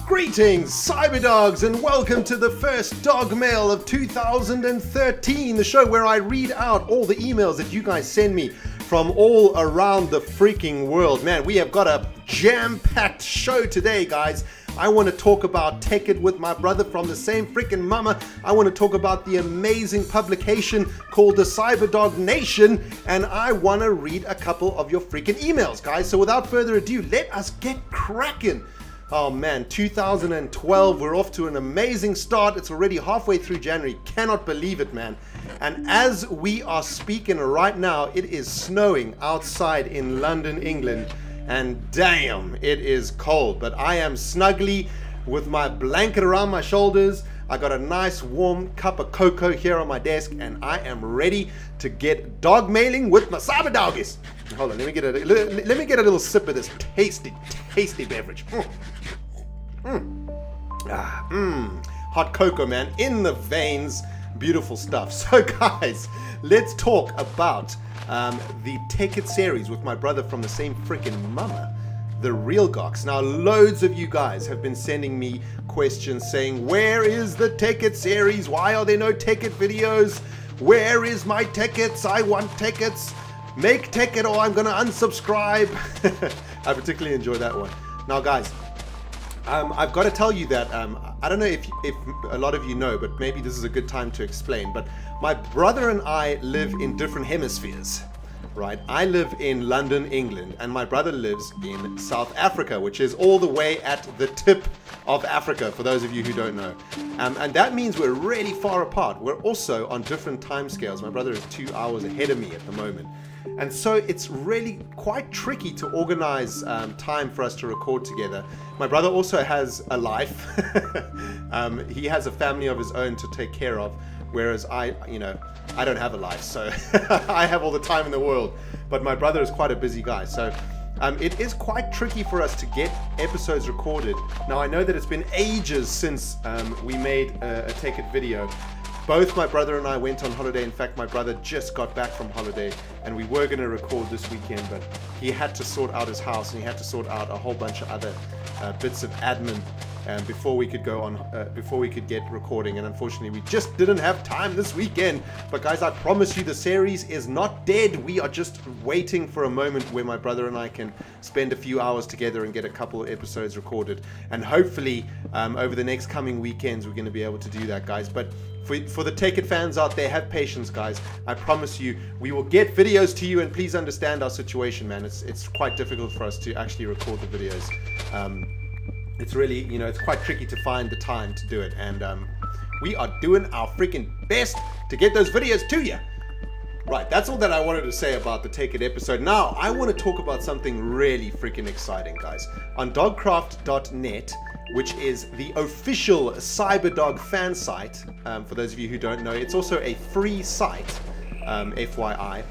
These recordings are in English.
Greetings, Cyberdogs, and welcome to the first Dogmail of 2013, the show where I read out all the emails that you guys send me from all around the freaking world. Man, we have got a jam-packed show today, guys. I want to talk about Tekkit with my brother from the same freaking mama. I want to talk about the amazing publication called the Cyberdog Nation, and I want to read a couple of your freaking emails, guys. So without further ado, let us get cracking. Oh man, 2012, we're off to an amazing start. It's already halfway through January. Cannot believe it, man. And as we are speaking right now, it is snowing outside in London, England. And damn, it is cold. But I am snugly with my blanket around my shoulders. I got a nice warm cup of cocoa here on my desk, and I am ready to get dog mailing with my cyber doggies. Hold on, let me get a little sip of this tasty beverage. Hot cocoa, man, in the veins. Beautiful stuff. So guys, let's talk about the Tekkit series with my brother from the same freaking mama, the ReNDoG. Now, loads of you guys have been sending me questions saying, where is the Tekkit series? Why are there no Tekkit videos? Where is my Tekkits? I want Tekkits. Make Tekkit or I'm gonna unsubscribe. I particularly enjoy that one. Now guys, I've got to tell you that I don't know if a lot of you know, but maybe this is a good time to explain, but my brother and I live in different hemispheres, right? I live in London, England, and my brother lives in South Africa, which is all the way at the tip of Africa, for those of you who don't know. And that means we're really far apart. We're also on different time scales. My brother is 2 hours ahead of me at the moment. And so it's really quite tricky to organize time for us to record together. My brother also has a life. He has a family of his own to take care of, whereas I don't have a life, so I have all the time in the world. But my brother is quite a busy guy, so it is quite tricky for us to get episodes recorded. Now, I know that it's been ages since we made a Tekkit video. Both my brother and I went on holiday. In fact, my brother just got back from holiday, and we were going to record this weekend, but he had to sort out his house, and he had to sort out a whole bunch of other bits of admin before we could go on, before we could get recording. And unfortunately, we just didn't have time this weekend. But guys, I promise you, the series is not dead. We are just waiting for a moment where my brother and I can spend a few hours together and get a couple of episodes recorded. And hopefully, over the next coming weekends, we're going to be able to do that, guys. But for the Tekkit fans out there, have patience, guys. I promise you, we will get videos to you, and please understand our situation, man. It's quite difficult for us to actually record the videos. It's really, it's quite tricky to find the time to do it, and we are doing our freaking best to get those videos to you. Right, that's all that I wanted to say about the Tekkit episode. Now, I want to talk about something really freaking exciting, guys. On dogcraft.net, which is the official Cyberdog fan site, for those of you who don't know, it's also a free site, FYI.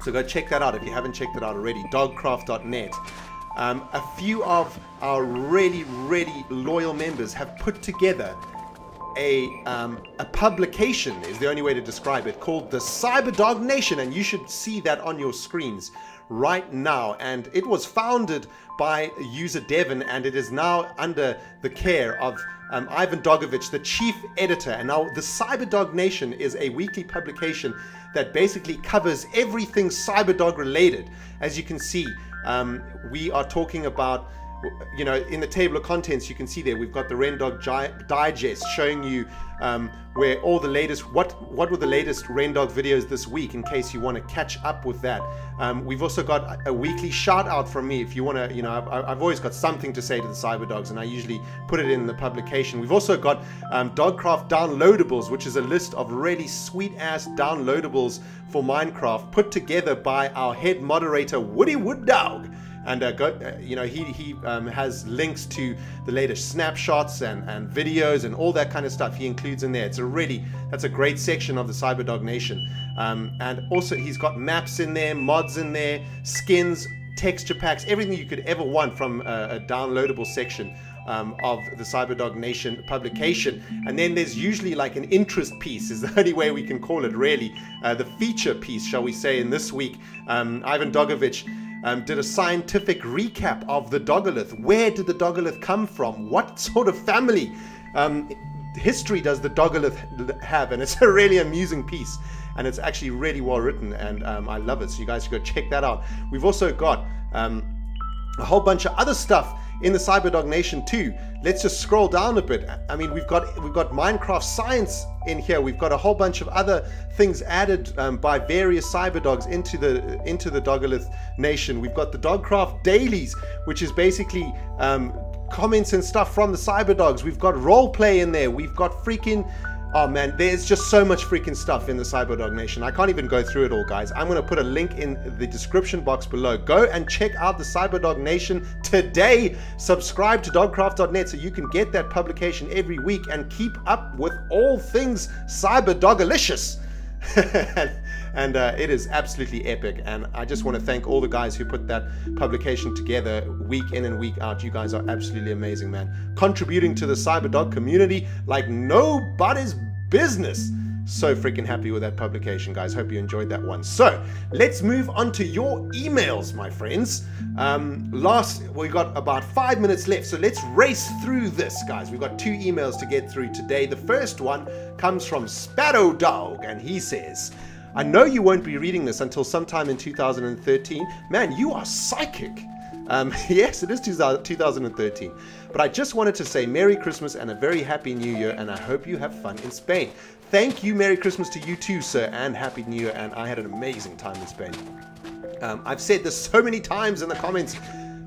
So go check that out if you haven't checked it out already, dogcraft.net. A few of our really loyal members have put together a publication, is the only way to describe it, called the Cyberdog Nation, and you should see that on your screens right now. And it was founded by user Devin, and it is now under the care of Ivan Dogovich, the chief editor. And now the Cyberdog Nation is a weekly publication that basically covers everything Cyberdog related. As you can see, we are talking about, in the table of contents, you can see there, we've got the ReNDoG digest showing you where all the latest, what were the latest ReNDoG videos this week, in case you want to catch up with that. We've also got a weekly shout out from me if you want to, I've always got something to say to the Cyberdogs, and I usually put it in the publication. We've also got Dogcraft downloadables, which is a list of really sweet ass downloadables for Minecraft put together by our head moderator Woody Wood Dog. And he has links to the latest snapshots and videos and all that kind of stuff he includes in there. That's a great section of the Cyberdog Nation. And also he's got maps in there, mods in there, skins, texture packs, everything you could ever want from a downloadable section of the Cyberdog Nation publication. And then there's usually like an interest piece, is the only way we can call it, really. The feature piece, shall we say, in this week. Ivan Dogovich did a scientific recap of the Dogolith. Where did the Dogolith come from? What sort of family history does the Dogolith have? And it's a really amusing piece, and it's actually really well written, and I love it, so you guys should go check that out. We've also got a whole bunch of other stuff in the Cyberdog Nation too. Let's just scroll down a bit. I mean, we've got Minecraft science in here. We've got a whole bunch of other things added by various Cyberdogs into the Dogolith Nation. We've got the Dogcraft dailies, which is basically comments and stuff from the Cyberdogs. We've got roleplay in there. We've got freaking, oh man, there's just so much freaking stuff in the Cyberdog Nation. I can't even go through it all, guys. I'm going to put a link in the description box below. Go and check out the Cyberdog Nation today. Subscribe to dogcraft.net so you can get that publication every week and keep up with all things Cyberdogalicious. and it is absolutely epic, and I just want to thank all the guys who put that publication together week in and week out. You guys are absolutely amazing, man, contributing to the Cyberdog community like nobody's business. So freaking happy with that publication, guys. Hope you enjoyed that one. So let's move on to your emails, my friends. We got about 5 minutes left, so let's race through this, guys. We've got 2 emails to get through today. The first one comes from Spogg, and he says, I know you won't be reading this until sometime in 2013. Man, you are psychic. Yes, it is 2013. But I just wanted to say Merry Christmas and a very Happy New Year, and I hope you have fun in Spain. Thank you. Merry Christmas to you too, sir, and Happy New Year, and I had an amazing time in Spain. I've said this so many times in the comments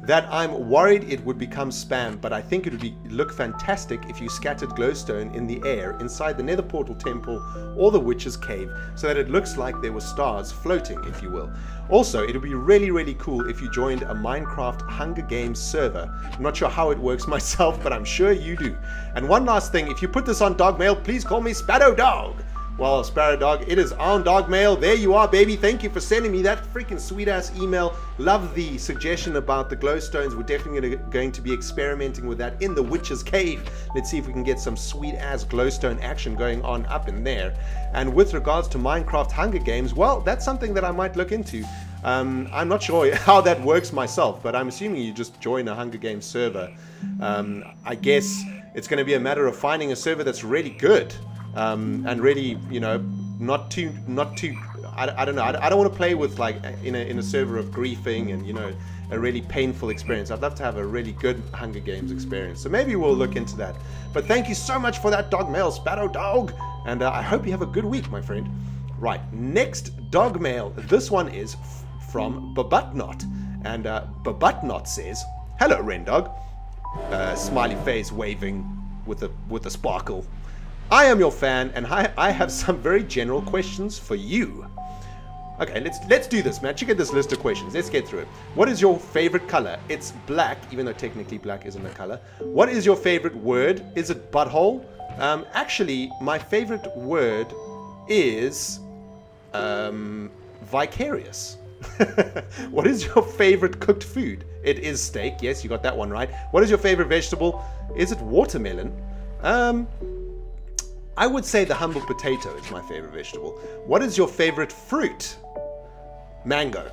that I'm worried it would become spam, but I think it would look fantastic if you scattered glowstone in the air inside the Nether Portal Temple or the Witch's Cave so that it looks like there were stars floating, if you will. Also, it would be really, really cool if you joined a Minecraft Hunger Games server. I'm not sure how it works myself, but I'm sure you do. And one last thing, if you put this on Dogmail, please call me Sparrowdog. Well, Sparrowdog, it is on Dogmail. There you are, baby. Thank you for sending me that freaking sweet-ass email. Love the suggestion about the glowstones. We're definitely going to be experimenting with that in the Witch's Cave. Let's see if we can get some sweet-ass glowstone action going on up in there. And with regards to Minecraft Hunger Games, well, that's something that I might look into. I'm not sure how that works myself, but I'm assuming you just join a Hunger Games server. I guess it's going to be a matter of finding a server that's really good. And really, you know, not too. I don't know. I don't want to play with like in a server of griefing and, you know, a really painful experience. I'd love to have a really good Hunger Games experience. So maybe we'll look into that. But thank you so much for that Dogmail, Sparrowdog, and I hope you have a good week, my friend. Right, next Dogmail. This one is from Babutnot, and Babutnot says, "Hello, ReNDoG." Smiley face waving with a sparkle. I am your fan, and I have some very general questions for you. Okay, let's do this, man. Check out this list of questions. Let's get through it. What is your favorite color? It's black, even though technically black isn't a color. What is your favorite word? Is it butthole? Actually, my favorite word is vicarious. What is your favorite cooked food? It is steak. Yes, you got that one right. What is your favorite vegetable? Is it watermelon? I would say the humble potato is my favorite vegetable. What is your favorite fruit? Mango.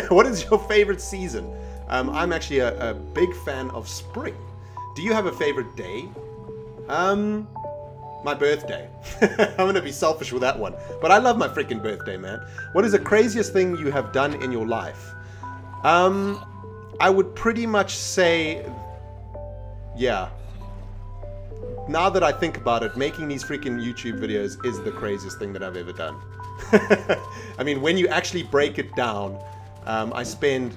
What is your favorite season? I'm actually a big fan of spring. Do you have a favorite day? My birthday. I'm going to be selfish with that one. But I love my freaking birthday, man. What is the craziest thing you have done in your life? I would pretty much say, yeah. Now that I think about it, making these freaking YouTube videos is the craziest thing that I've ever done. I mean, when you actually break it down, I spend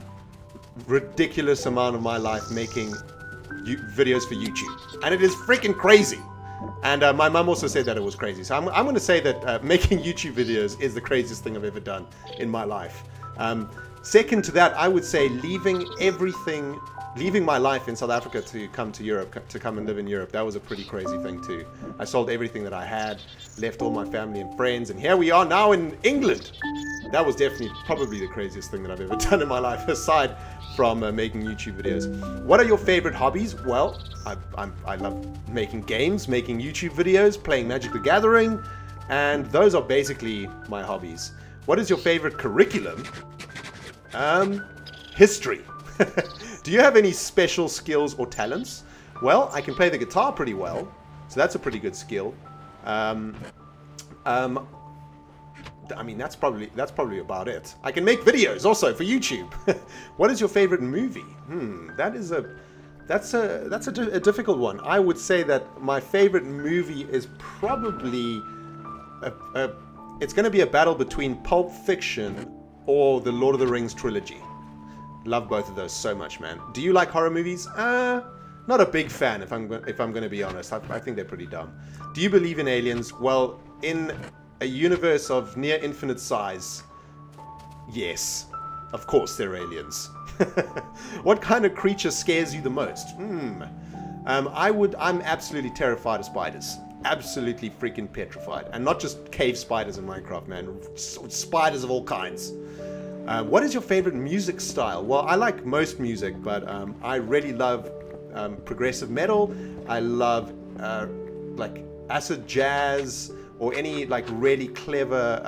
ridiculous amount of my life making videos for YouTube. And it is freaking crazy. And my mum also said that it was crazy. So I'm going to say that making YouTube videos is the craziest thing I've ever done in my life. Second to that, I would say leaving everything leaving my life in South Africa to come to Europe, to come and live in Europe, that was a pretty crazy thing too. I sold everything that I had, left all my family and friends, and here we are now in England. That was definitely probably the craziest thing that I've ever done in my life, aside from making YouTube videos. What are your favorite hobbies? Well, I love making games, making YouTube videos, playing Magic the Gathering, and those are basically my hobbies. What is your favorite curriculum? History. Do you have any special skills or talents? Well, I can play the guitar pretty well, so that's a pretty good skill. I mean, that's probably about it. I can make videos also for YouTube. What is your favorite movie? That's a difficult one. I would say that my favorite movie is probably it's going to be a battle between Pulp Fiction or the Lord of the Rings trilogy. Love both of those so much, man. Do you like horror movies? Not a big fan, if I'm going to be honest. I think they're pretty dumb. Do you believe in aliens? Well, in a universe of near infinite size, yes. Of course they're aliens. What kind of creature scares you the most? I'm absolutely terrified of spiders. Absolutely freaking petrified. And not just cave spiders in Minecraft, man. Spiders of all kinds. What is your favorite music style? Well, I like most music, but I really love progressive metal. I love like acid jazz, or any like really clever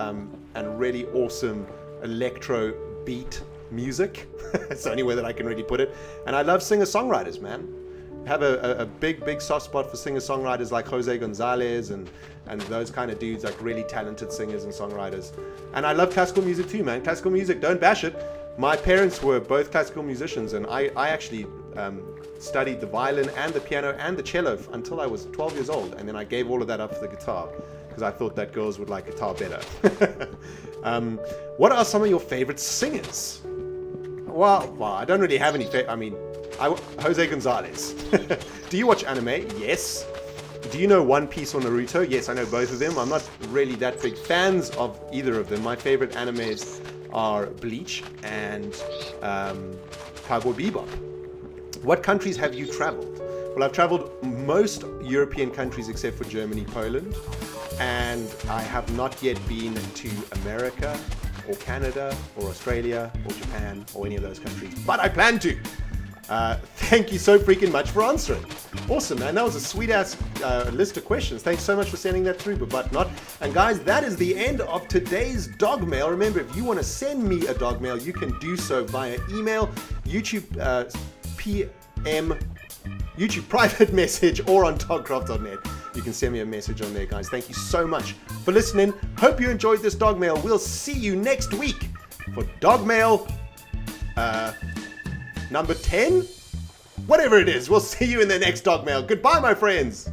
and really awesome electro beat music. It's the only way that I can really put it. And I love singer-songwriters, man. I have a big soft spot for singer-songwriters like Jose Gonzalez and those kind of dudes, like really talented singers and songwriters. And I love classical music too, man. Classical music, don't bash it. My parents were both classical musicians, and I actually studied the violin and the piano and the cello until I was 12 years old, and then I gave all of that up for the guitar because I thought that girls would like guitar better. What are some of your favorite singers? Well, I don't really have any favorite. I mean, Jose Gonzalez. Do you watch anime? Yes. Do you know One Piece or Naruto? Yes, I know both of them. I'm not really that big fans of either of them. My favorite animes are Bleach and Cowboy Bebop. What countries have you traveled? Well, I've traveled most European countries except for Germany, Poland, and I have not yet been to America or Canada or Australia or Japan or any of those countries, but I plan to. Thank you so freaking much for answering. Awesome, man. That was a sweet-ass list of questions. Thanks so much for sending that through, but not. And guys, that is the end of today's dog mail. Remember, if you want to send me a dog mail, you can do so via email, YouTube PM, YouTube private message, or on dogcraft.net. You can send me a message on there, guys. Thank you so much for listening. Hope you enjoyed this dog mail. We'll see you next week for dog mail number 10? Whatever it is, we'll see you in the next dog mail. Goodbye, my friends.